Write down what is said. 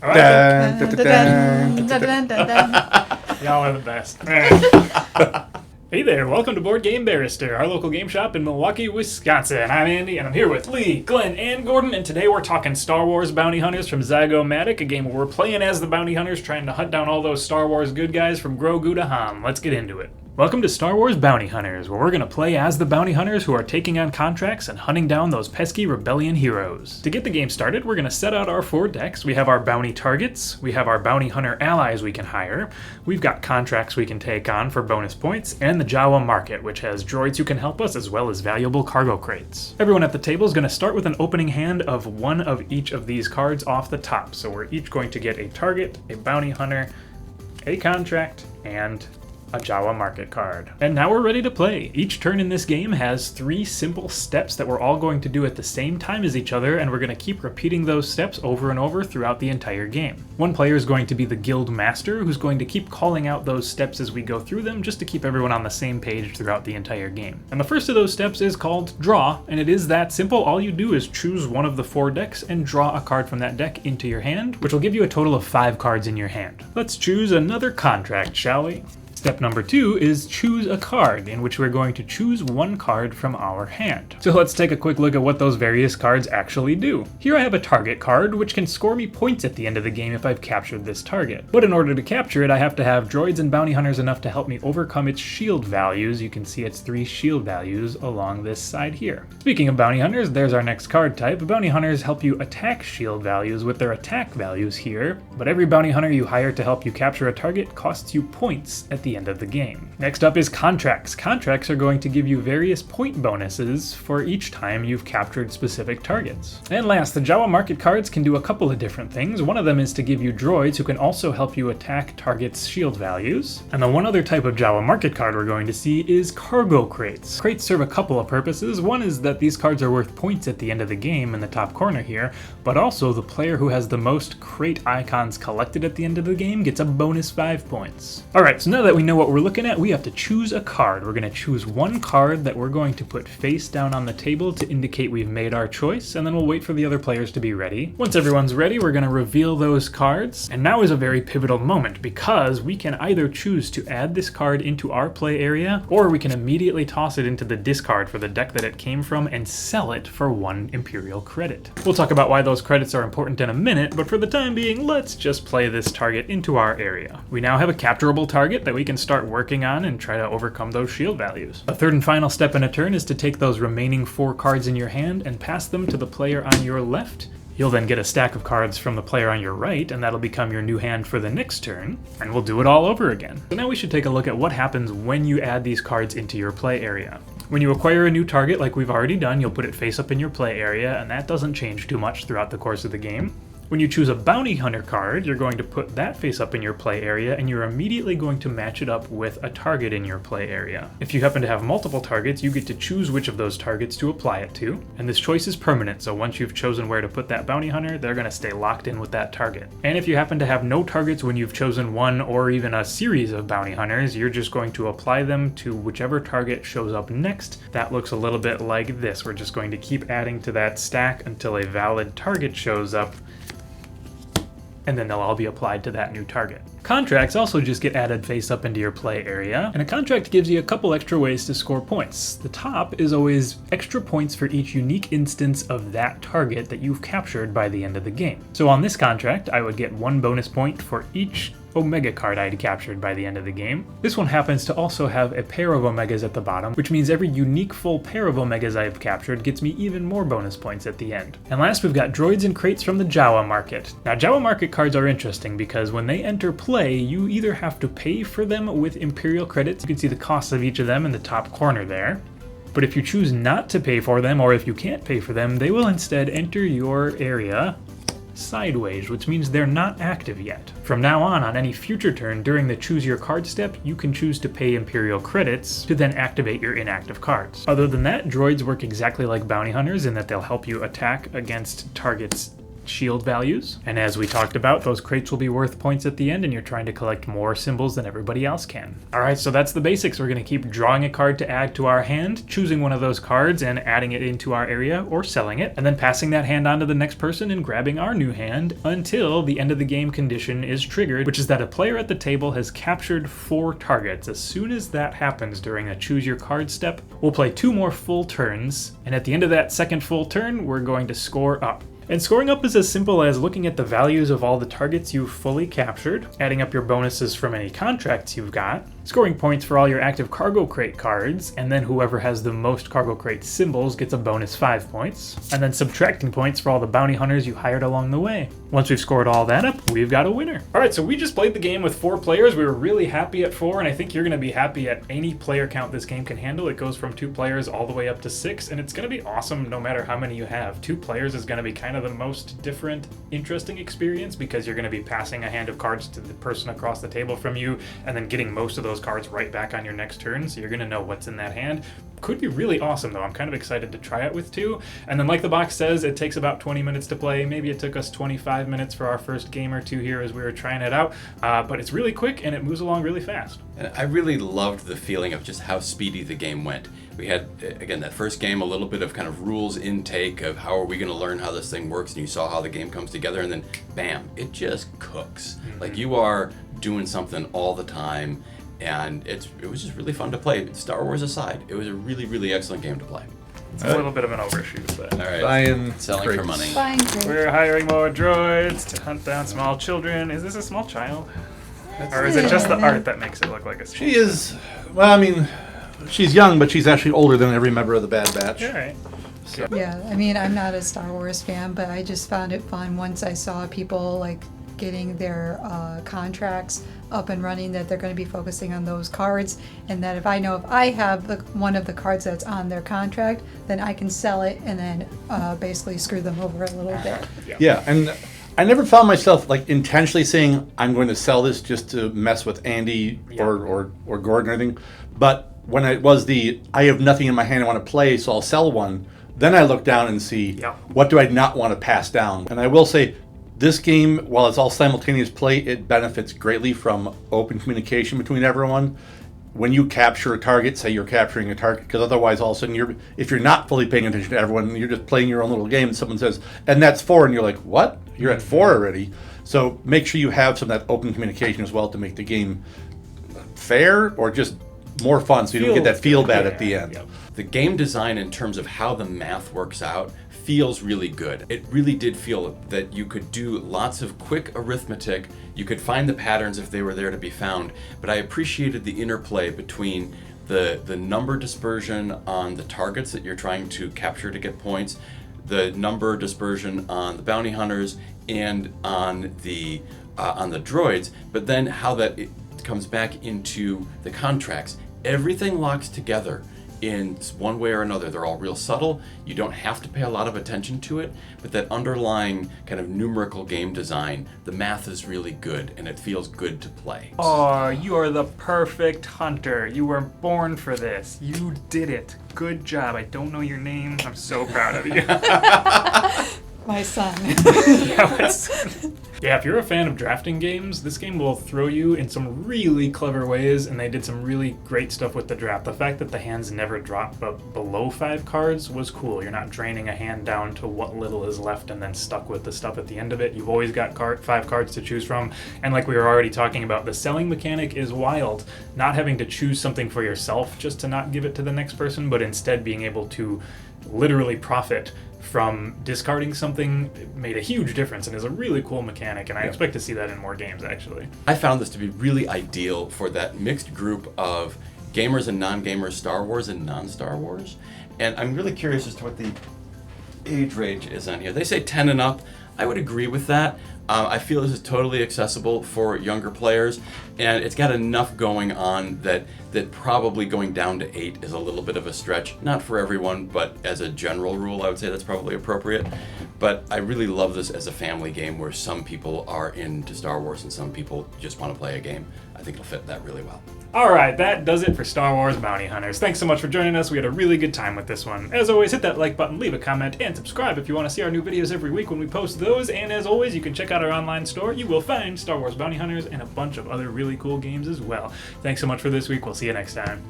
All right. Y'all are the best. Hey there, welcome to Board Game Barrister, our local game shop in Milwaukee, Wisconsin. I'm Andy, and I'm here with Lee, Glenn, and Gordon, and today we're talking Star Wars Bounty Hunters from Zygomatic, a game where we're playing as the bounty hunters trying to hunt down all those Star Wars good guys from Grogu to Han. Let's get into it. Welcome to Star Wars Bounty Hunters, where we're going to play as the bounty hunters who are taking on contracts and hunting down those pesky rebellion heroes. To get the game started, we're going to set out our 4 decks. We have our bounty targets, we have our bounty hunter allies we can hire, we've got contracts we can take on for bonus points, and the Jawa market, which has droids who can help us as well as valuable cargo crates. Everyone at the table is going to start with an opening hand of one of each of these cards off the top, so we're each going to get a target, a bounty hunter, a contract, and a Jawa market card. And now we're ready to play. Each turn in this game has 3 simple steps that we're all going to do at the same time as each other, and we're going to keep repeating those steps over and over throughout the entire game. One player is going to be the guild master, who's going to keep calling out those steps as we go through them, just to keep everyone on the same page throughout the entire game. And the first of those steps is called draw, and it is that simple. All you do is choose one of the 4 decks and draw a card from that deck into your hand, which will give you a total of 5 cards in your hand. Let's choose another contract, shall we? Step number 2 is choose a card, in which we're going to choose one card from our hand. So let's take a quick look at what those various cards actually do. Here I have a target card, which can score me points at the end of the game if I've captured this target. But in order to capture it, I have to have droids and bounty hunters enough to help me overcome its shield values. You can see its 3 shield values along this side here. Speaking of bounty hunters, there's our next card type. Bounty hunters help you attack shield values with their attack values here, but every bounty hunter you hire to help you capture a target costs you points at the end of the game. Next up is contracts. Contracts are going to give you various point bonuses for each time you've captured specific targets. And last, the Jawa market cards can do a couple of different things. One of them is to give you droids who can also help you attack targets' shield values. And the one other type of Jawa market card we're going to see is cargo crates. Crates serve a couple of purposes. One is that these cards are worth points at the end of the game in the top corner here, but also the player who has the most crate icons collected at the end of the game gets a bonus 5 points. Alright, so now that we know what we're looking at, we have to choose a card. We're going to choose one card that we're going to put face down on the table to indicate we've made our choice, and then we'll wait for the other players to be ready. Once everyone's ready, we're going to reveal those cards, and now is a very pivotal moment because we can either choose to add this card into our play area, or we can immediately toss it into the discard for the deck that it came from and sell it for 1 Imperial credit. We'll talk about why those credits are important in a minute, but for the time being, let's just play this target into our area. We now have a capturable target that we can start working on and try to overcome those shield values. A third and final step in a turn is to take those remaining 4 cards in your hand and pass them to the player on your left. You'll then get a stack of cards from the player on your right, and that'll become your new hand for the next turn, and we'll do it all over again. So now we should take a look at what happens when you add these cards into your play area. When you acquire a new target like we've already done, you'll put it face up in your play area, and that doesn't change too much throughout the course of the game. When you choose a bounty hunter card, you're going to put that face up in your play area, and you're immediately going to match it up with a target in your play area. If you happen to have multiple targets, you get to choose which of those targets to apply it to, and this choice is permanent, so once you've chosen where to put that bounty hunter, they're going to stay locked in with that target. And if you happen to have no targets when you've chosen one or even a series of bounty hunters, you're just going to apply them to whichever target shows up next. That looks a little bit like this. We're just going to keep adding to that stack until a valid target shows up, and then they'll all be applied to that new target. Contracts also just get added face up into your play area, and a contract gives you a couple extra ways to score points. The top is always extra points for each unique instance of that target that you've captured by the end of the game. So on this contract, I would get 1 bonus point for each Omega card I'd captured by the end of the game. This one happens to also have a pair of Omegas at the bottom, which means every unique full pair of Omegas I've captured gets me even more bonus points at the end. And last, we've got droids and crates from the Jawa market. Now, Jawa market cards are interesting because when they enter play, you either have to pay for them with Imperial credits. You can see the cost of each of them in the top corner there. But if you choose not to pay for them, or if you can't pay for them, they will instead enter your area sideways, which means they're not active yet. From now on any future turn during the choose your card step, you can choose to pay Imperial credits to then activate your inactive cards. Other than that, droids work exactly like bounty hunters in that they'll help you attack against targets shield values. And as we talked about, those crates will be worth points at the end, and you're trying to collect more symbols than everybody else can. All right, so that's the basics. We're going to keep drawing a card to add to our hand, choosing one of those cards and adding it into our area or selling it, and then passing that hand on to the next person and grabbing our new hand until the end of the game condition is triggered, which is that a player at the table has captured 4 targets. As soon as that happens during a choose your card step, we'll play 2 more full turns, and at the end of that second full turn, we're going to score up. And scoring up is as simple as looking at the values of all the targets you've fully captured, adding up your bonuses from any contracts you've got, scoring points for all your active cargo crate cards, and then whoever has the most cargo crate symbols gets a bonus 5 points, and then subtracting points for all the bounty hunters you hired along the way. Once we've scored all that up, we've got a winner. All right, so we just played the game with 4 players. We were really happy at 4, and I think you're going to be happy at any player count this game can handle. It goes from 2 players all the way up to 6, and it's going to be awesome no matter how many you have. 2 players is going to be kind of the most different, interesting experience because you're going to be passing a hand of cards to the person across the table from you and then getting most of those cards right back on your next turn, so you're going to know what's in that hand. Could be really awesome, though. I'm kind of excited to try it with 2. And then like the box says, it takes about 20 minutes to play. Maybe it took us 25 minutes for our first game or 2 here as we were trying it out, but it's really quick and it moves along really fast. And I really loved the feeling of just how speedy the game went. We had, again, that first game, a little bit of kind of rules intake of how are we going to learn how this thing works, and you saw how the game comes together, and then bam, it just cooks. Mm-hmm. Like you are doing something all the time, and it was just really fun to play. Star Wars aside, it was a really, really excellent game to play. It's a little bit of an overshoot, but... All right, buying selling crates. for money. Buying crates. We're hiring more droids to hunt down small children. Is this a small child? Or is it just the art that makes it look like a small She is, well, I mean, she's young, but she's actually older than every member of the Bad Batch. child? All right. So, Yeah, I mean, I'm not a Star Wars fan, but I just found it fun once I saw people like getting their contracts up and running, that they're going to be focusing on those cards, and that if I know if I have one of the cards that's on their contract, then I can sell it and then basically screw them over a little bit. yeah, and I never found myself like intentionally saying I'm going to sell this just to mess with Andy or Gordon or anything. But when it was I have nothing in my hand I want to play, so I'll sell one. Then I look down and see what do I not want to pass down. And I will say, this game, while it's all simultaneous play, it benefits greatly from open communication between everyone. When you capture a target, say you're capturing a target, because otherwise all of a sudden if you're not fully paying attention to everyone, you're just playing your own little game, and someone says, and that's 4, and you're like, what? You're at 4 already. So make sure you have some of that open communication as well to make the game fair or just more fun, so you don't get that feel bad at the end. Yep. The game design in terms of how the math works out feels really good. It really did feel that you could do lots of quick arithmetic. You could find the patterns if they were there to be found, but I appreciated the interplay between the number dispersion on the targets that you're trying to capture to get points, the number dispersion on the bounty hunters, and on the droids, but then how that it comes back into the contracts. Everything locks together in one way or another. They're all real subtle. You don't have to pay a lot of attention to it, but that underlying kind of numerical game design, the math is really good and it feels good to play. Oh, you are the perfect hunter. You were born for this. You did it. Good job. I don't know your name. I'm so proud of you. My son. Yeah, if you're a fan of drafting games, this game will throw you in some really clever ways, and they did some really great stuff with the draft. The fact that the hands never drop below 5 cards was cool. You're not draining a hand down to what little is left and then stuck with the stuff at the end of it. You've always got 5 cards to choose from, and like we were already talking about, the selling mechanic is wild. Not having to choose something for yourself just to not give it to the next person, but instead being able to literally profit from discarding something made a huge difference and is a really cool mechanic, and I expect to see that in more games, actually. I found this to be really ideal for that mixed group of gamers and non-gamers, Star Wars and non-Star Wars. And I'm really curious as to what the age range is on here. They say 10 and up. I would agree with that. I feel this is totally accessible for younger players, and it's got enough going on that probably going down to 8 is a little bit of a stretch. Not for everyone, but as a general rule, I would say that's probably appropriate. But I really love this as a family game where some people are into Star Wars and some people just want to play a game. I think it'll fit that really well. Alright, that does it for Star Wars Bounty Hunters. Thanks so much for joining us. We had a really good time with this one. As always, hit that like button, leave a comment, and subscribe if you want to see our new videos every week when we post those. And as always, you can check out our online store. You will find Star Wars Bounty Hunters and a bunch of other really cool games as well. Thanks so much for this week. We'll see you next time.